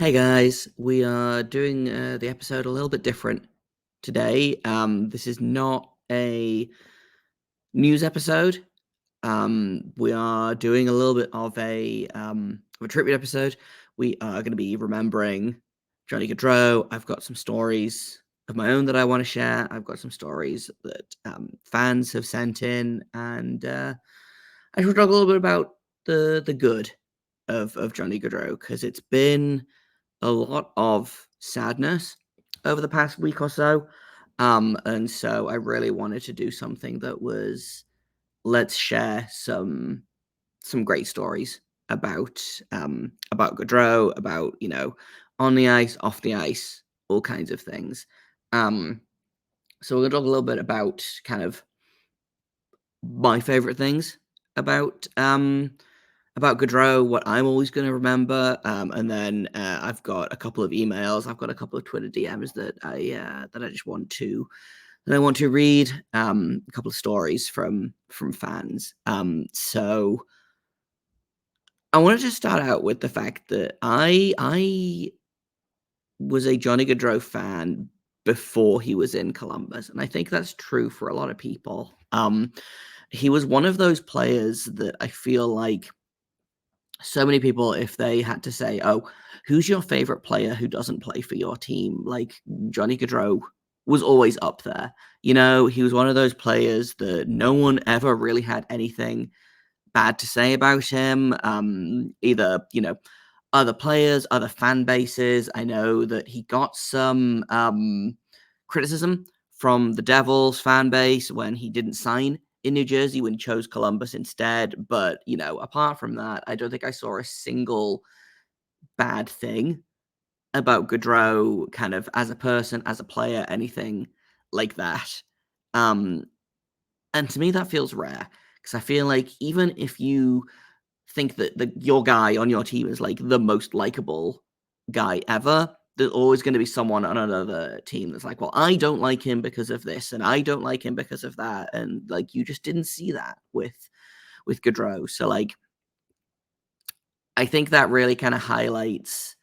Hey guys, we are doing the episode a little bit different today. This is not a news episode. We are doing a little bit of a tribute episode. We are going to be remembering Johnny Gaudreau. I've got some stories of my own that I want to share. I've got some stories that fans have sent in, and I should talk a little bit about the good of Johnny Gaudreau because it's been a lot of sadness over the past week or so. And so I really wanted to do something that was let's share some great stories about Gaudreau, about on the ice, off the ice, all kinds of things. Um, so we're gonna talk a little bit about kind of my favorite things about about Gaudreau, what I'm always going to remember, and then I've got a couple of emails, I've got a couple of Twitter DMs that I just want to read, a couple of stories from fans. So I wanted to start out with the fact that I was a Johnny Gaudreau fan before he was in Columbus, and I think that's true for a lot of people. He was one of those players that I feel like so many people, if they had to say, "Oh, who's your favorite player who doesn't play for your team?" Like Johnny Gaudreau was always up there. He was one of those players that no one ever really had anything bad to say about him. Either other players, other fan bases. I know that he got some criticism from the Devils fan base when he didn't sign in New Jersey, when he chose Columbus instead. But, apart from that, I don't think I saw a single bad thing about Gaudreau kind of as a person, as a player, anything like that. Um, and to me, that feels rare because I feel like even if you think that your guy on your team is like the most likable guy ever, there's always going to be someone on another team that's like, well, I don't like him because of this, and I don't like him because of that, and like you just didn't see that with Gaudreau. So like, I think that really kind of highlights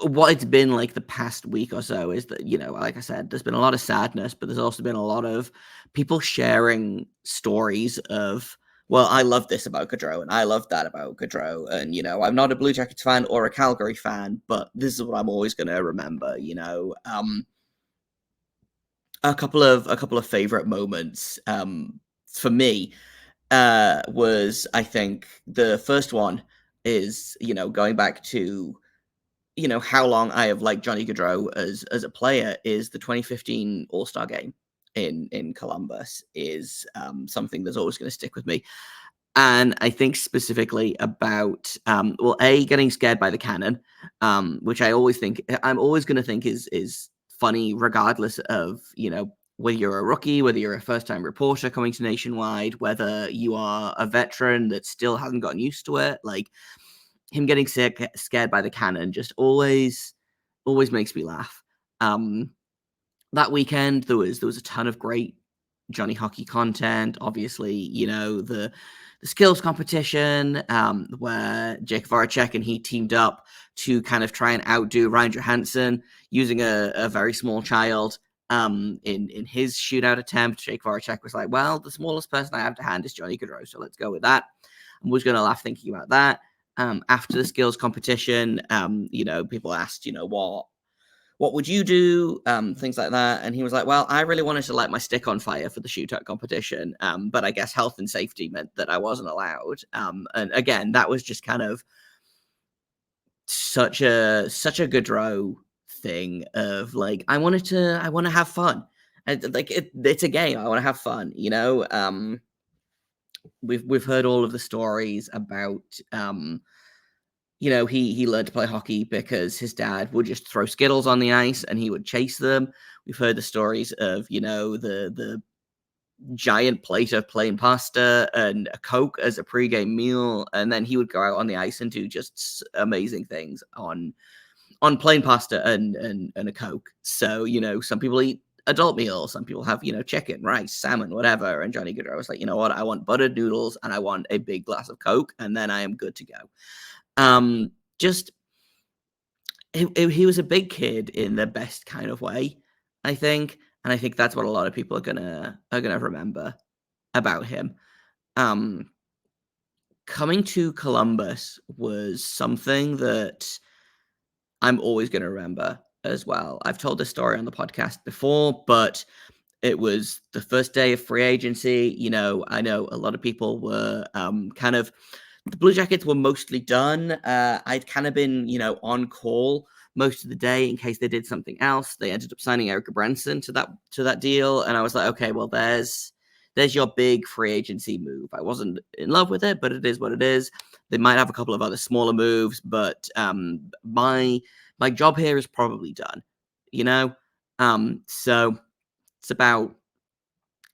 what it's been like the past week or so. Is that like I said, there's been a lot of sadness, but there's also been a lot of people sharing stories of, well, I love this about Gaudreau, and I love that about Gaudreau, and I'm not a Blue Jackets fan or a Calgary fan, but this is what I'm always going to remember. A couple of favorite moments for me was, I think, the first one is going back to how long I have liked Johnny Gaudreau as a player is the 2015 All-Star game in Columbus is something that's always going to stick with me. And I think specifically about well, getting scared by the cannon, which I'm always going to think is funny, regardless of whether you're a rookie, whether you're a first-time reporter coming to Nationwide, whether you are a veteran that still hasn't gotten used to it. Like, him getting scared by the cannon just always makes me laugh. That weekend there was a ton of great Johnny hockey content. Obviously, the skills competition where Jake Voracek and he teamed up to kind of try and outdo Ryan Johansson using a very small child. In his shootout attempt, Jake Voracek was like, "Well, the smallest person I have to hand is Johnny Gaudreau, so let's go with that." I was going to laugh thinking about that. After the skills competition, people asked, what would you do? Things like that. And he was like, well, I really wanted to light my stick on fire for the shootout competition. But I guess health and safety meant that I wasn't allowed. And again, that was just kind of such a Gaudreau thing of like, I want to have fun. And like it's a game. I want to have fun, we've heard all of the stories about he learned to play hockey because his dad would just throw Skittles on the ice and he would chase them. We've heard the stories of, the giant plate of plain pasta and a Coke as a pregame meal, and then he would go out on the ice and do just amazing things on plain pasta and a Coke. So, some people eat adult meals, some people have, chicken, rice, salmon, whatever. And Johnny Gaudreau was like, you know what, I want buttered noodles and I want a big glass of Coke, and then I am good to go. Just he was a big kid in the best kind of way, I think, and I think that's what a lot of people are gonna remember about him. Um, Coming to Columbus was something that I'm always gonna remember as well. I've told this story on the podcast before, but it was the first day of free agency. I know a lot of people were kind of the Blue Jackets were mostly done. I'd kind of been, on call most of the day in case they did something else. They ended up signing Erica Branson to that deal, and I was like, okay, well, there's your big free agency move. I wasn't in love with it, but it is what it is. They might have a couple of other smaller moves, but my job here is probably done. You know, so it's about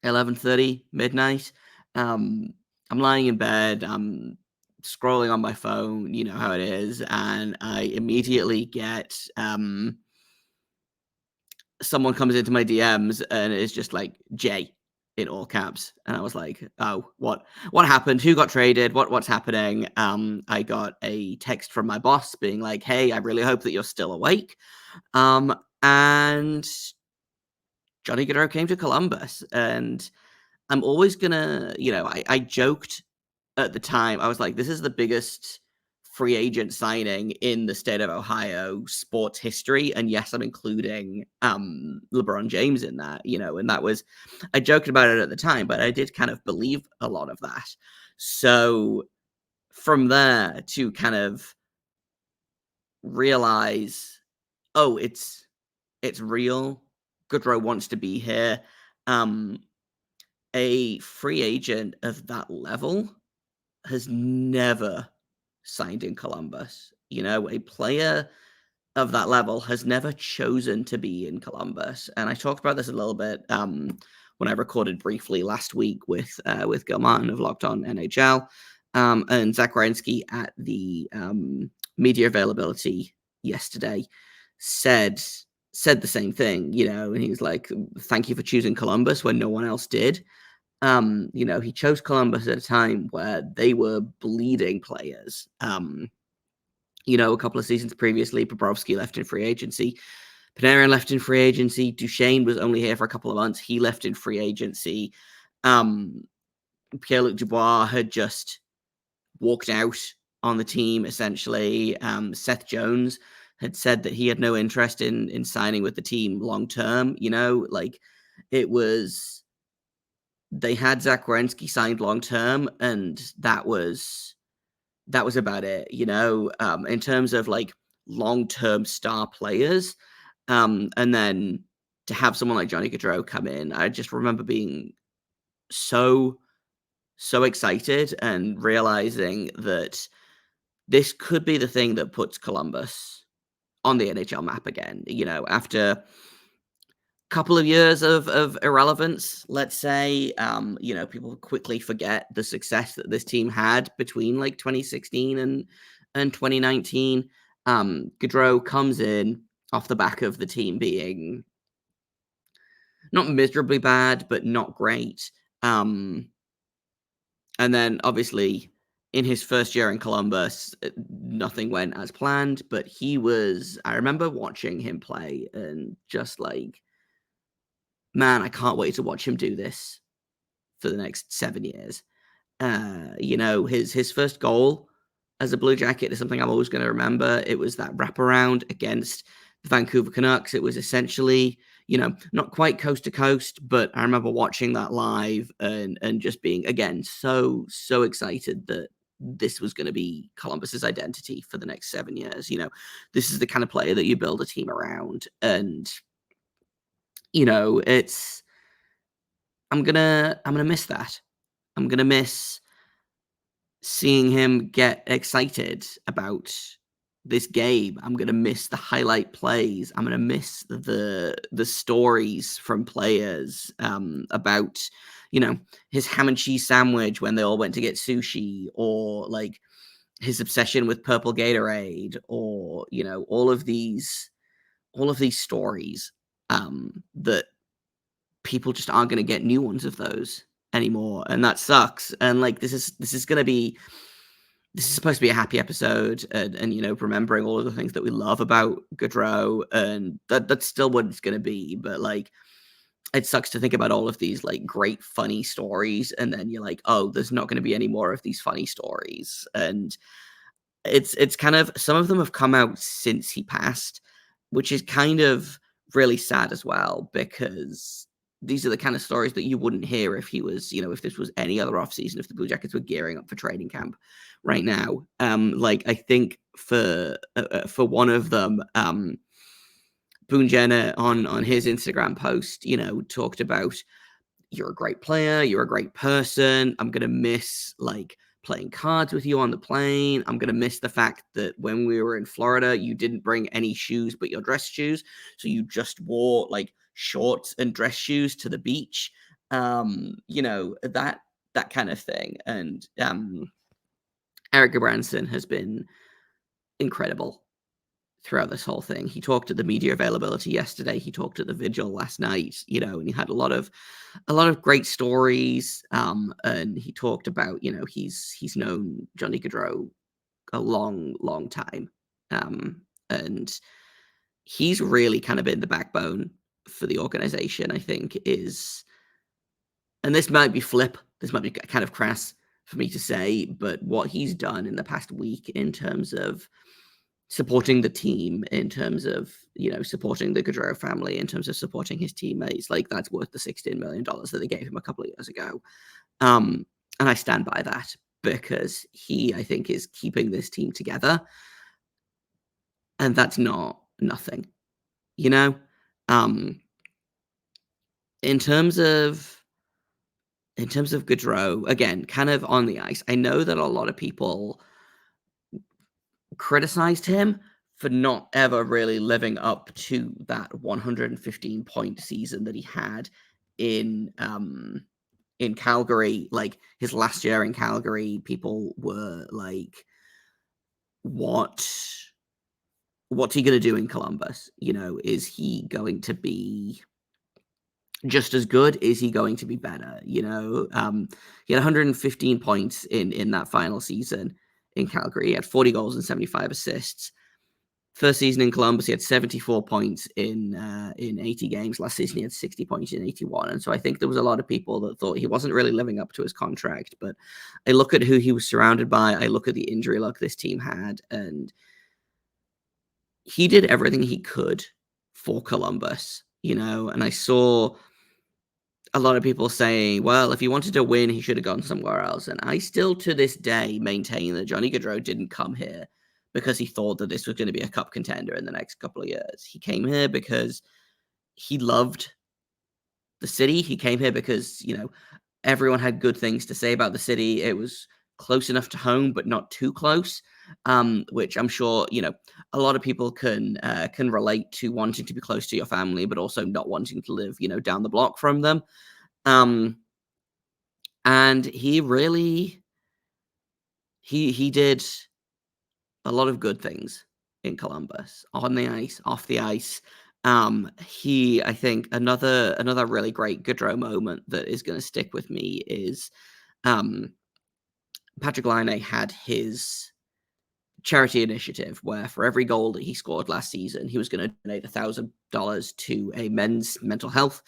11:30 midnight. Um, I'm lying in bed. I'm scrolling on my phone. You know how it is, and I immediately get someone comes into my DMs and it's just like Jay in all caps, and I was like, "Oh, what happened? Who got traded? What's happening?" I got a text from my boss being like, "Hey, I really hope that you're still awake." And Johnny Gaudreau came to Columbus, and I'm always gonna, I joked at the time. I was like, this is the biggest free agent signing in the state of Ohio sports history. And yes, I'm including LeBron James in that, and that was, I joked about it at the time, but I did kind of believe a lot of that. So from there to kind of realize, oh, it's real. Goodrow wants to be here. Um, a free agent of that level has never signed in Columbus. A player of that level has never chosen to be in Columbus. And I talked about this a little bit when I recorded briefly last week with Gil Martin of Locked On NHL and Zach Werenski at the media availability yesterday said the same thing, and he's like, "Thank you for choosing Columbus when no one else did." He chose Columbus at a time where they were bleeding players. A couple of seasons previously, Bobrovsky left in free agency. Panarin left in free agency. Duchesne was only here for a couple of months. He left in free agency. Pierre-Luc Dubois had just walked out on the team, essentially. Seth Jones had said that he had no interest in signing with the team long term. It was they had Zach Werenski signed long term, and that was about it. In terms of like long term star players, and then to have someone like Johnny Gaudreau come in, I just remember being so excited and realizing that this could be the thing that puts Columbus on the NHL map again. After couple of years of irrelevance, let's say. People quickly forget the success that this team had between like 2016 and 2019. Gaudreau comes in off the back of the team being not miserably bad, but not great. And then obviously in his first year in Columbus, nothing went as planned, but I remember watching him play and just like, man, I can't wait to watch him do this for the next 7 years. His first goal as a Blue Jacket is something I'm always going to remember. It was that wraparound against the Vancouver Canucks. It was essentially, not quite coast to coast, but I remember watching that live and just being, again, so excited that this was going to be Columbus's identity for the next 7 years. This is the kind of player that you build a team around. And, it's I'm gonna miss that. I'm gonna miss seeing him get excited about this game. I'm gonna miss the highlight plays. I'm gonna miss the stories from players about his ham and cheese sandwich when they all went to get sushi, or like his obsession with purple Gatorade, or all of these stories that people just aren't going to get new ones of those anymore, and that sucks. And like this is going to be this is supposed to be a happy episode, and remembering all of the things that we love about Gaudreau, and that's still what it's gonna be. But like, it sucks to think about all of these like great funny stories, and then you're like, oh, there's not gonna be any more of these funny stories. And it's kind of, some of them have come out since he passed, which is kind of really sad as well, because these are the kind of stories that you wouldn't hear if he was, if this was any other offseason, if the Blue Jackets were gearing up for training camp right now. Like, I think for one of them, Boone Jenner on his Instagram post, talked about, you're a great player, you're a great person. I'm gonna miss like playing cards with you on the plane. I'm gonna miss the fact that when we were in Florida, you didn't bring any shoes but your dress shoes. So you just wore like shorts and dress shoes to the beach. That kind of thing. And Eric Branson has been incredible throughout this whole thing. He talked at the media availability yesterday. He talked at the vigil last night, and he had a lot of great stories. And he talked about, he's known Johnny Gaudreau a long, long time. And he's really kind of been the backbone for the organization, I think, and this might be this might be kind of crass for me to say, but what he's done in the past week in terms of supporting the team, in terms of, supporting the Gaudreau family, in terms of supporting his teammates, like, that's worth the $16 million that they gave him a couple of years ago. And I stand by that, because he, I think, is keeping this team together. And that's not nothing, you know? Um, in terms of Gaudreau, again, kind of on the ice, I know that a lot of people criticized him for not ever really living up to that 115 point season that he had in Calgary. Like, his last year in Calgary, people were like, what's he going to do in Columbus? Is he going to be just as good? Is he going to be better? He had 115 points in that final season in Calgary. He had 40 goals and 75 assists. First season in Columbus, he had 74 points in 80 games. Last season, he had 60 points in 81. And so I think there was a lot of people that thought he wasn't really living up to his contract. But I look at who he was surrounded by. I look at the injury luck this team had, and he did everything he could for Columbus, and I saw a lot of people saying, well, if he wanted to win, he should have gone somewhere else. And I still, to this day, maintain that Johnny Gaudreau didn't come here because he thought that this was going to be a cup contender in the next couple of years. He came here because he loved the city. He came here because, everyone had good things to say about the city. It was close enough to home, but not too close, which I'm sure, a lot of people can relate to, wanting to be close to your family, but also not wanting to live, down the block from them. And he really, he did a lot of good things in Columbus, on the ice, off the ice. I think another really great Gaudreau moment that is going to stick with me is, Patrick Laine had his charity initiative where for every goal that he scored last season, he was going to donate $1,000 to a men's mental health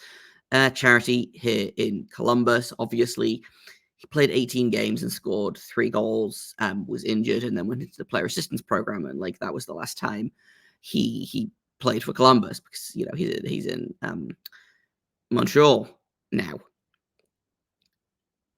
charity here in Columbus. Obviously, he played 18 games and scored 3 goals, was injured, and then went into the player assistance program. And like, that was the last time he played for Columbus, because, he's in Montreal now.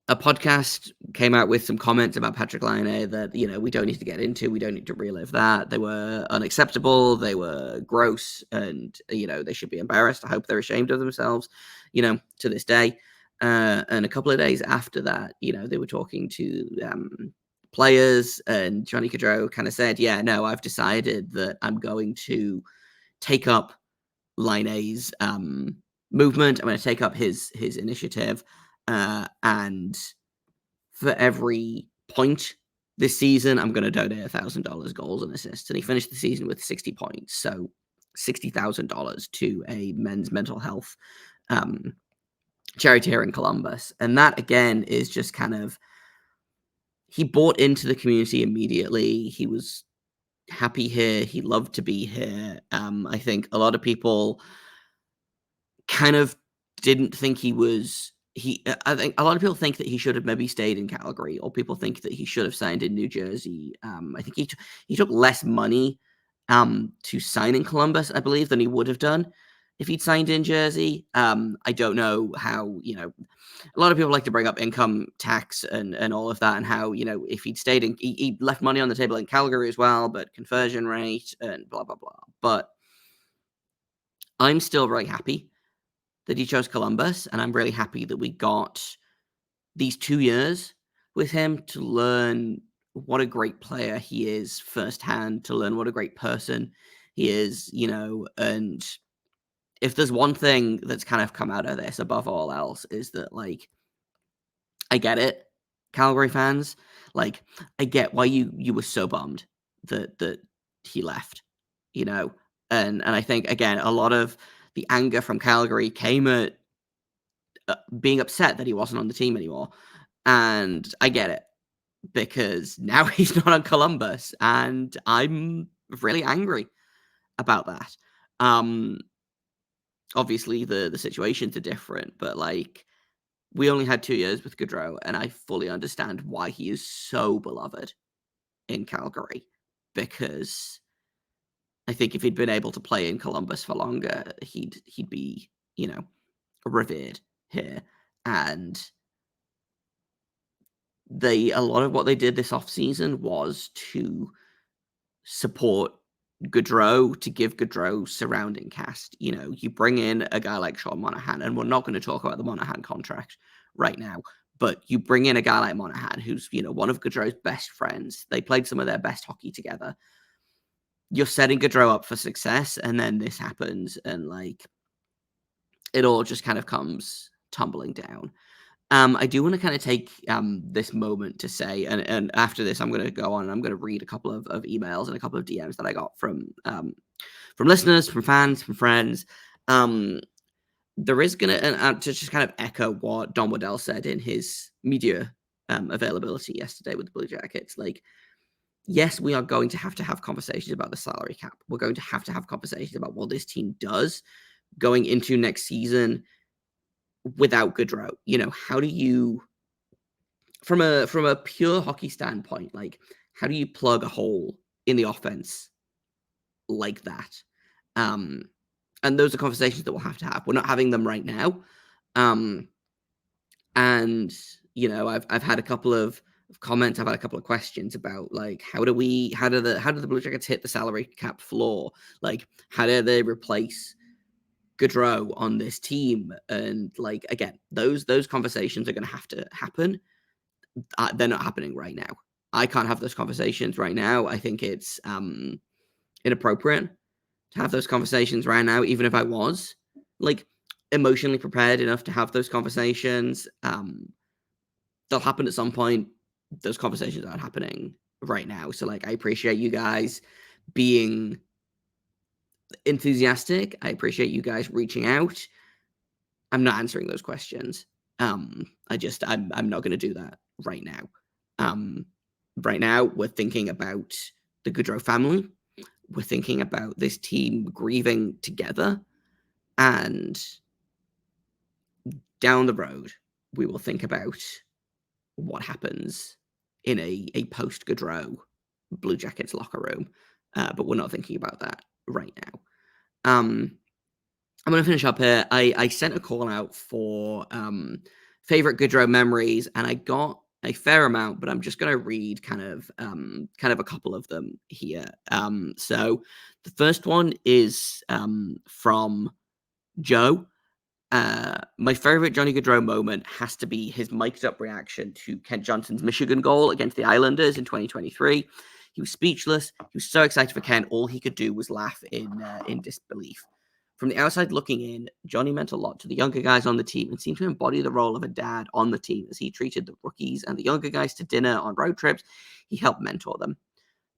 A podcast came out with some comments about Patrick Laine that, we don't need to get into. We don't need to relive that. They were unacceptable. They were gross, and, they should be embarrassed. I hope they're ashamed of themselves, to this day. And a couple of days after that, they were talking to players, and Johnny Gaudreau kind of said, yeah, no, I've decided that I'm going to take up Laine's movement. I'm going to take up his initiative. And for every point this season, I'm going to donate $1,000 goals and assists. And he finished the season with 60 points. So $60,000 to a men's mental health charity here in Columbus. And that, again, is just kind of, he bought into the community immediately. He was happy here. He loved to be here. I think a lot of people kind of didn't think he was I think a lot of people think that he should have maybe stayed in Calgary, or people think that he should have signed in New Jersey. I think he took less money to sign in Columbus, I believe, than he would have done if he'd signed in Jersey. I don't know how, a lot of people like to bring up income tax and all of that, and how, if he'd stayed in, he left money on the table in Calgary as well, but conversion rate and blah, blah, blah. But I'm still very happy that he chose Columbus, and I'm really happy that we got these 2 years with him to learn what a great player he is firsthand, to learn what a great person he is, and if there's one thing that's kind of come out of this above all else, is that, like, I get it, Calgary fans. Like, I get why you were so bummed that he left, you know? And I think, again, a lot of the anger from Calgary came at being upset that he wasn't on the team anymore. And I get it, because now he's not on Columbus, and I'm really angry about that. Um, Obviously the situations are different, but, like, we only had 2 years with Gaudreau, and I fully understand why he is so beloved in Calgary, because I think if he'd been able to play in Columbus for longer, he'd be, revered here. And a lot of what they did this offseason was to support Gaudreau, to give Gaudreau surrounding cast. You bring in a guy like Sean Monahan, and we're not going to talk about the Monahan contract right now, but you bring in a guy like Monahan, who's, one of Gaudreau's best friends. They played some of their best hockey together. You're setting Gaudreau up for success, and then this happens, and, like, it all just kind of comes tumbling down. I do want to kind of take this moment to say, and after this, I'm going to go on and I'm going to read a couple of emails and a couple of DMs that I got from listeners, from fans, from friends. There is going to, and to just kind of echo what Don Waddell said in his media availability yesterday with the Blue Jackets. Like, yes, we are going to have conversations about the salary cap. We're going to have conversations about what this team does going into next season without Gaudreau. How do you, from a pure hockey standpoint, like, how do you plug a hole in the offense like that? And those are conversations that we'll have to have. We're not having them right now. And I've had a couple of comments, I've had a couple of questions about, like, how do the Blue Jackets hit the salary cap floor? Like, how do they replace Gaudreau on this team? And, like, again, those conversations are going to have to happen. They're not happening right now. I can't have those conversations right now. I think it's inappropriate to have those conversations right now, even if I was, like, emotionally prepared enough to have those conversations. They'll happen at some point. Those conversations aren't happening right now. So, like, I appreciate you guys being enthusiastic. I appreciate you guys reaching out. I'm not answering those questions. I'm not going to do that right now. Right now, we're thinking about the Gaudreau family. We're thinking about this team grieving together, and down the road, we will think about what happens in a post Gaudreau Blue Jackets locker room. But we're not thinking about that right now. I'm going to finish up here. I sent a call out for favorite Gaudreau memories, and I got a fair amount, but I'm just going to read kind of a couple of them here. So the first one is from Joe. My favorite Johnny Gaudreau moment has to be his mic'd up reaction to Kent Johnson's Michigan goal against the Islanders in 2023. He was speechless. He was so excited for Kent. All he could do was laugh in disbelief. From the outside looking in, Johnny meant a lot to the younger guys on the team and seemed to embody the role of a dad on the team as he treated the rookies and the younger guys to dinner on road trips. He helped mentor them.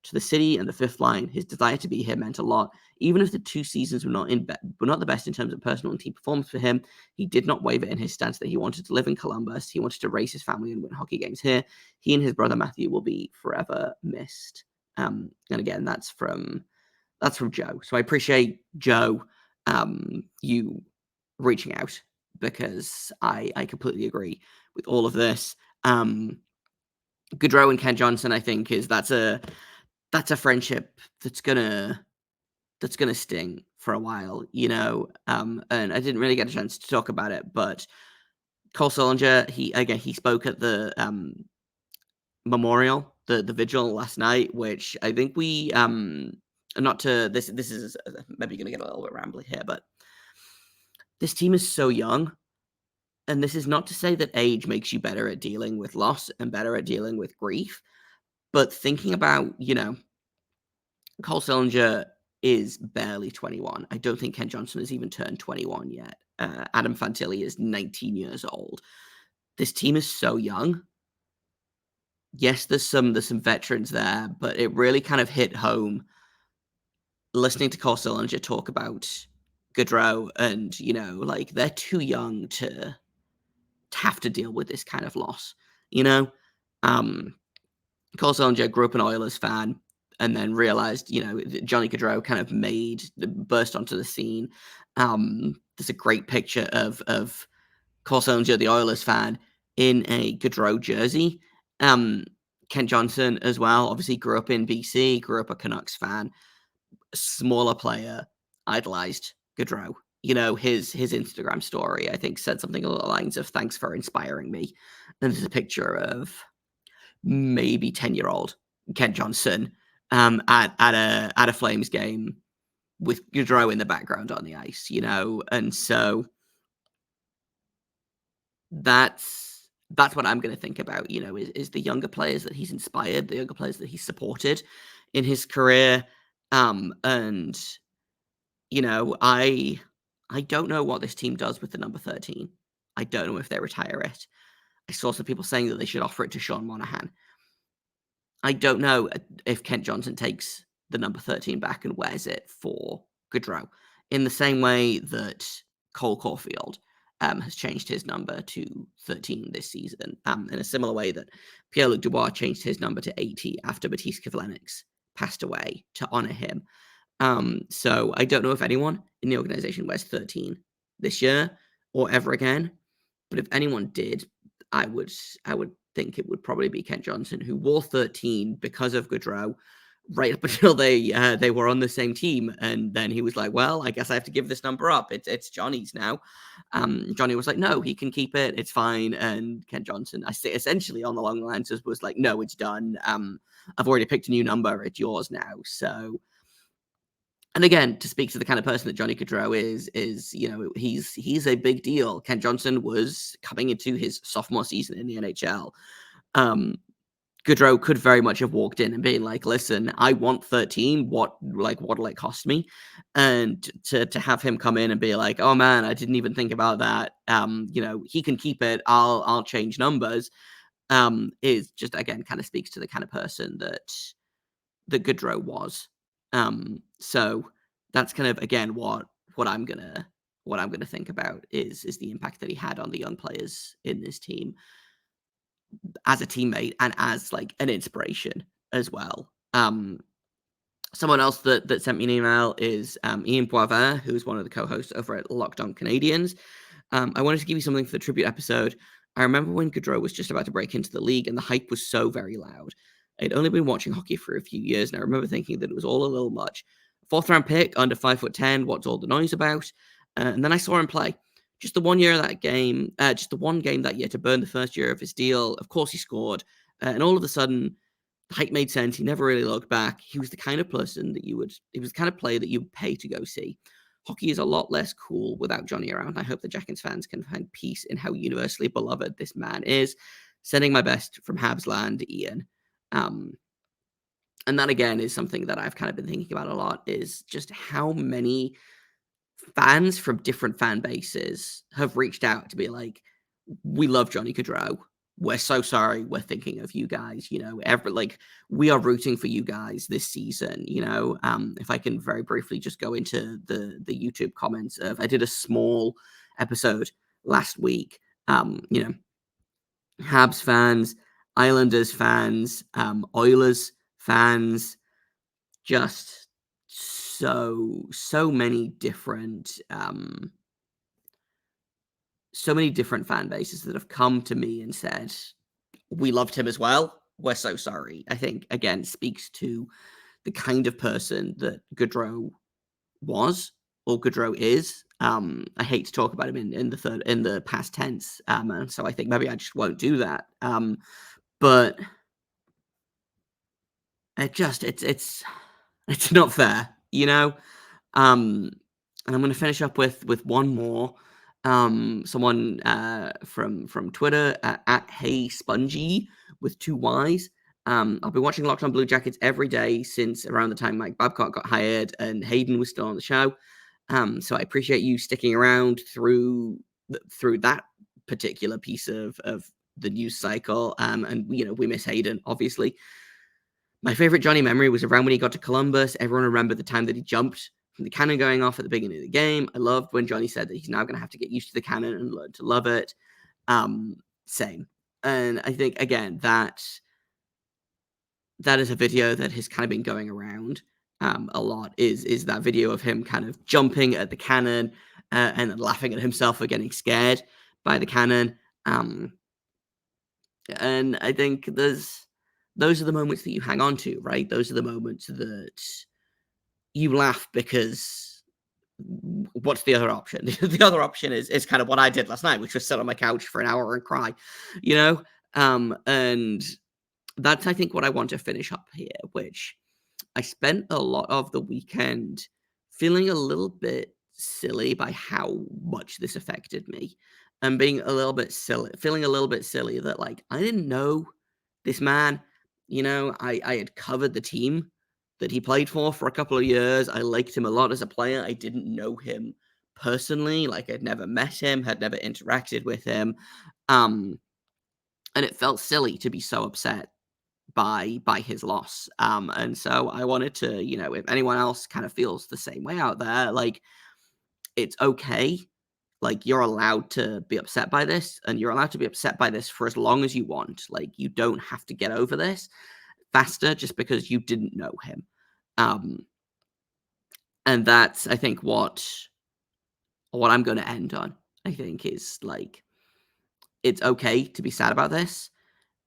to the city and the fifth line. His desire to be here meant a lot. Even if the 2 seasons were not the best in terms of personal and team performance for him, he did not waver in his stance that he wanted to live in Columbus. He wanted to raise his family and win hockey games here. He and his brother Matthew will be forever missed. And again, that's from Joe. So I appreciate Joe, you reaching out, because I completely agree with all of this. Gaudreau and Kent Johnson, I think, that's a friendship that's gonna sting for a while, and I didn't really get a chance to talk about it, but Cole Sillinger, he spoke at the memorial, the vigil last night, which I think we not to this is maybe gonna get a little bit rambly here, but this team is so young. And this is not to say that age makes you better at dealing with loss and better at dealing with grief, but thinking about, Cole Sillinger is barely 21. I don't think Kent Johnson has even turned 21 yet. Adam Fantilli is 19 years old. This team is so young. Yes, there's some veterans there, but it really kind of hit home listening to Cole Sillinger talk about Gaudreau, and, they're too young to have to deal with this kind of loss, Cole Sillinger grew up an Oilers fan and then realized, Johnny Gaudreau kind of burst onto the scene. There's a great picture of Cole Sillinger, the Oilers fan, in a Gaudreau jersey. Kent Johnson as well, obviously grew up in BC, grew up a Canucks fan, smaller player, idolized Gaudreau. His Instagram story, I think, said something along the lines of "Thanks for inspiring me." And there's a picture of maybe 10-year-old Kent Johnson at a Flames game with Gaudreau in the background on the ice, and so that's what I'm going to think about. Is the younger players that he's inspired, the younger players that he's supported in his career, and I don't know what this team does with the number 13. I don't know if they retire it. I saw some people saying that they should offer it to Sean Monahan. I don't know if Kent Johnson takes the number 13 back and wears it for Gaudreau, in the same way that Cole Caulfield has changed his number to 13 this season, in a similar way that Pierre-Luc Dubois changed his number to 80 after Baptiste Kivlenieks passed away, to honor him. So I don't know if anyone in the organization wears 13 this year or ever again, but if anyone did, I would think it would probably be Kent Johnson, who wore 13 because of Gaudreau right up until they were on the same team, and then he was like, "Well, I guess I have to give this number up. It's Johnny's now." Johnny was like, "No, he can keep it. It's fine." And Kent Johnson, I say, essentially on the long lines, was like, "No, it's done. I've already picked a new number. It's yours now." So. And again, to speak to the kind of person that Johnny Gaudreau is he's a big deal. Kent Johnson was coming into his sophomore season in the NHL. Gaudreau could very much have walked in and been like, "Listen, I want 13. What'll it cost me?" And to have him come in and be like, "Oh man, I didn't even think about that. He can keep it. I'll change numbers." Is just, again, kind of speaks to the kind of person that Gaudreau was. So that's kind of, again, what I'm gonna think about is the impact that he had on the young players in this team as a teammate and as like an inspiration as well. Someone else that sent me an email is Ian Boisvert, who's one of the co-hosts over at Locked On Canadiens. I wanted to give you something for the tribute episode. I remember when Gaudreau was just about to break into the league and the hype was so very loud. I'd only been watching hockey for a few years, and I remember thinking that it was all a little much. 4th round pick, under 5'10", what's all the noise about? And then I saw him play. Just the one year of that game, just the one game that year to burn the first year of his deal. Of course, he scored, and all of a sudden, the hype made sense. He never really looked back. He was the kind of person that he was the kind of player that you would pay to go see. Hockey is a lot less cool without Johnny around. I hope the Jackets fans can find peace in how universally beloved this man is. Sending my best from Habsland, Ian. And that, again, is something that I've kind of been thinking about a lot, is just how many fans from different fan bases have reached out to be like, "We love Johnny Gaudreau. we're so sorry. We're thinking of you guys. We are rooting for you guys this season. If I can very briefly just go into the YouTube comments of, I did a small episode last week. Habs fans, Islanders fans, Oilers fans, just so many different fan bases that have come to me and said, we loved him as well. We're so sorry. I think, again, speaks to the kind of person that Gaudreau was or Gaudreau is. I hate to talk about him in the past tense, and so I think maybe I just won't do that. But it's not fair, and I'm going to finish up with one more. Someone from Twitter at Hey Spongy with 2 Y's. I've been watching Locked On Blue Jackets every day since around the time Mike Babcock got hired and Hayden was still on the show. So I appreciate you sticking around through that particular piece of the news cycle. And we miss Hayden, obviously. My favorite Johnny memory was around when he got to Columbus. Everyone remembered the time that he jumped from the cannon going off at the beginning of the game. I loved when Johnny said that he's now going to have to get used to the cannon and learn to love it. Same. And I think, again, that is a video that has kind of been going around a lot, is that video of him kind of jumping at the cannon and then laughing at himself for getting scared by the cannon. And I think those are the moments that you hang on to, right? Those are the moments that you laugh because what's the other option? The other option is kind of what I did last night, which was sit on my couch for an hour and cry, and that's, I think, what I want to finish up here, which I spent a lot of the weekend feeling a little bit silly by how much this affected me and feeling a little bit silly that, like, I didn't know this man. I had covered the team that he played for a couple of years. I liked him a lot as a player. I didn't know him personally. Like, I'd never met him, had never interacted with him. And it felt silly to be so upset by his loss. And so I wanted to, if anyone else kind of feels the same way out there, like, it's okay. Like, you're allowed to be upset by this, and you're allowed to be upset by this for as long as you want. Like, you don't have to get over this faster just because you didn't know him. And that's, I think, what I'm going to end on, I think, is, like, it's okay to be sad about this,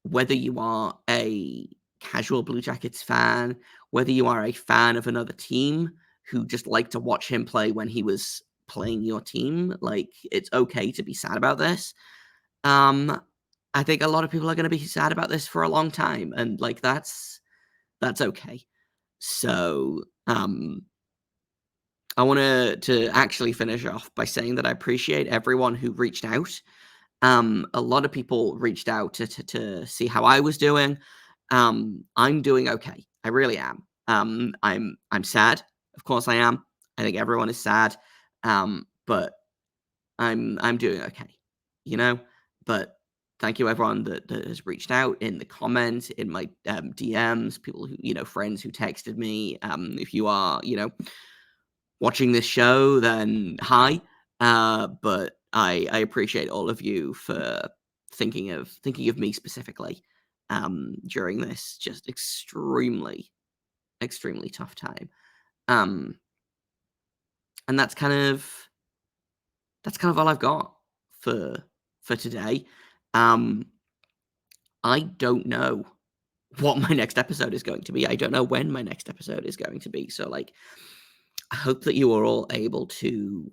whether you are a casual Blue Jackets fan, whether you are a fan of another team who just liked to watch him play when he was playing your team. Like, it's okay to be sad about this. I think a lot of people are going to be sad about this for a long time, and, like, that's okay. So, I want to actually finish off by saying that I appreciate everyone who reached out. A lot of people reached out to see how I was doing. I'm doing okay. I really am. I'm sad. Of course I am. I think everyone is sad. But I'm doing okay. But thank you everyone that has reached out in the comments, in my DMs, people who, friends who texted me. If you are, watching this show, then hi. But I appreciate all of you for thinking of me specifically during this just extremely tough time. And that's kind of all I've got for today. I don't know what my next episode is going to be. I don't know when my next episode is going to be. So, like, I hope that you are all able to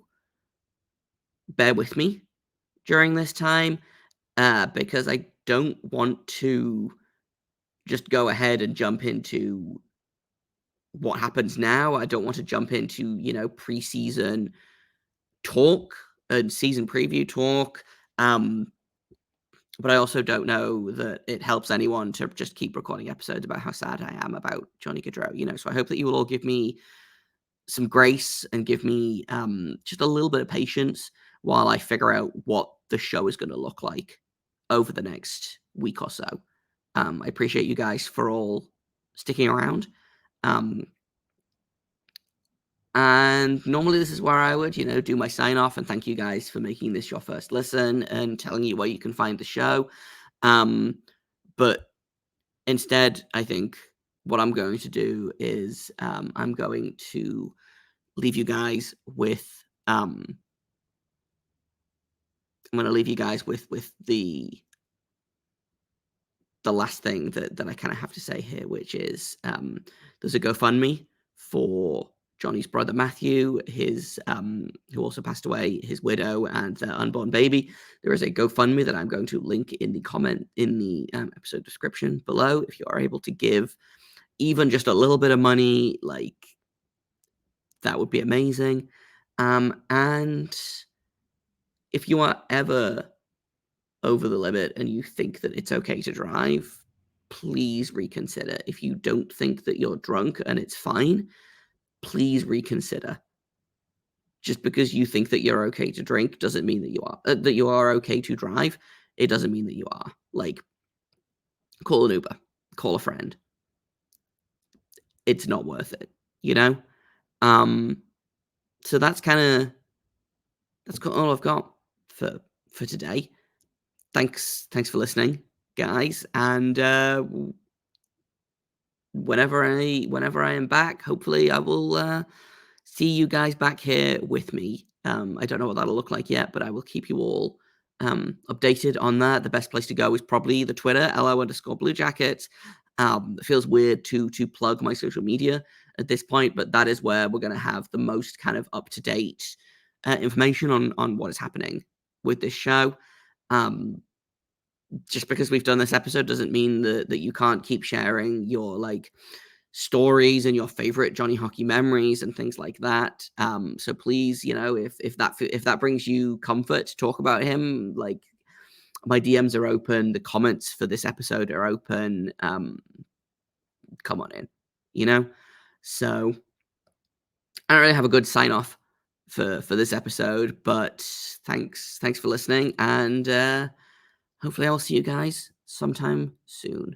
bear with me during this time, because I don't want to just go ahead and jump into what happens now. I don't want to jump into, preseason talk and season preview talk. But I also don't know that it helps anyone to just keep recording episodes about how sad I am about Johnny Gaudreau, so I hope that you will all give me some grace and give me just a little bit of patience while I figure out what the show is going to look like over the next week or so. I appreciate you guys for all sticking around. And normally this is where I would, do my sign off and thank you guys for making this your first listen and telling you where you can find the show. But instead, I think what I'm going to do is I'm going to leave you guys with the last thing that I kind of have to say here, which is there's a GoFundMe for Johnny's brother Matthew, his who also passed away, his widow, and their unborn baby. There is a GoFundMe that I'm going to link in the episode description below. If you are able to give even just a little bit of money, like, that would be amazing. And if you are ever over the limit and you think that it's okay to drive, please reconsider. If you don't think that you're drunk and it's fine, please reconsider. Just because you think that you're okay to drink doesn't mean that you are okay to drive. It doesn't mean that you are. Like, call an Uber, call a friend. It's not worth it, you know? So that's all I've got for today. Thanks for listening, guys, and whenever I am back, hopefully I will see you guys back here with me. I don't know what that'll look like yet, but I will keep you all updated on that. The best place to go is probably the Twitter, LO_Blue Jackets. It feels weird to plug my social media at this point, but that is where we're going to have the most kind of up-to-date information on what is happening with this show. Just because we've done this episode doesn't mean that you can't keep sharing your stories and your favorite Johnny Hockey memories and things like that. So please, if that brings you comfort to talk about him, like, my DMs are open, the comments for this episode are open. Come on in, So I don't really have a good sign off for this episode, but thanks for listening, and hopefully I'll see you guys sometime soon.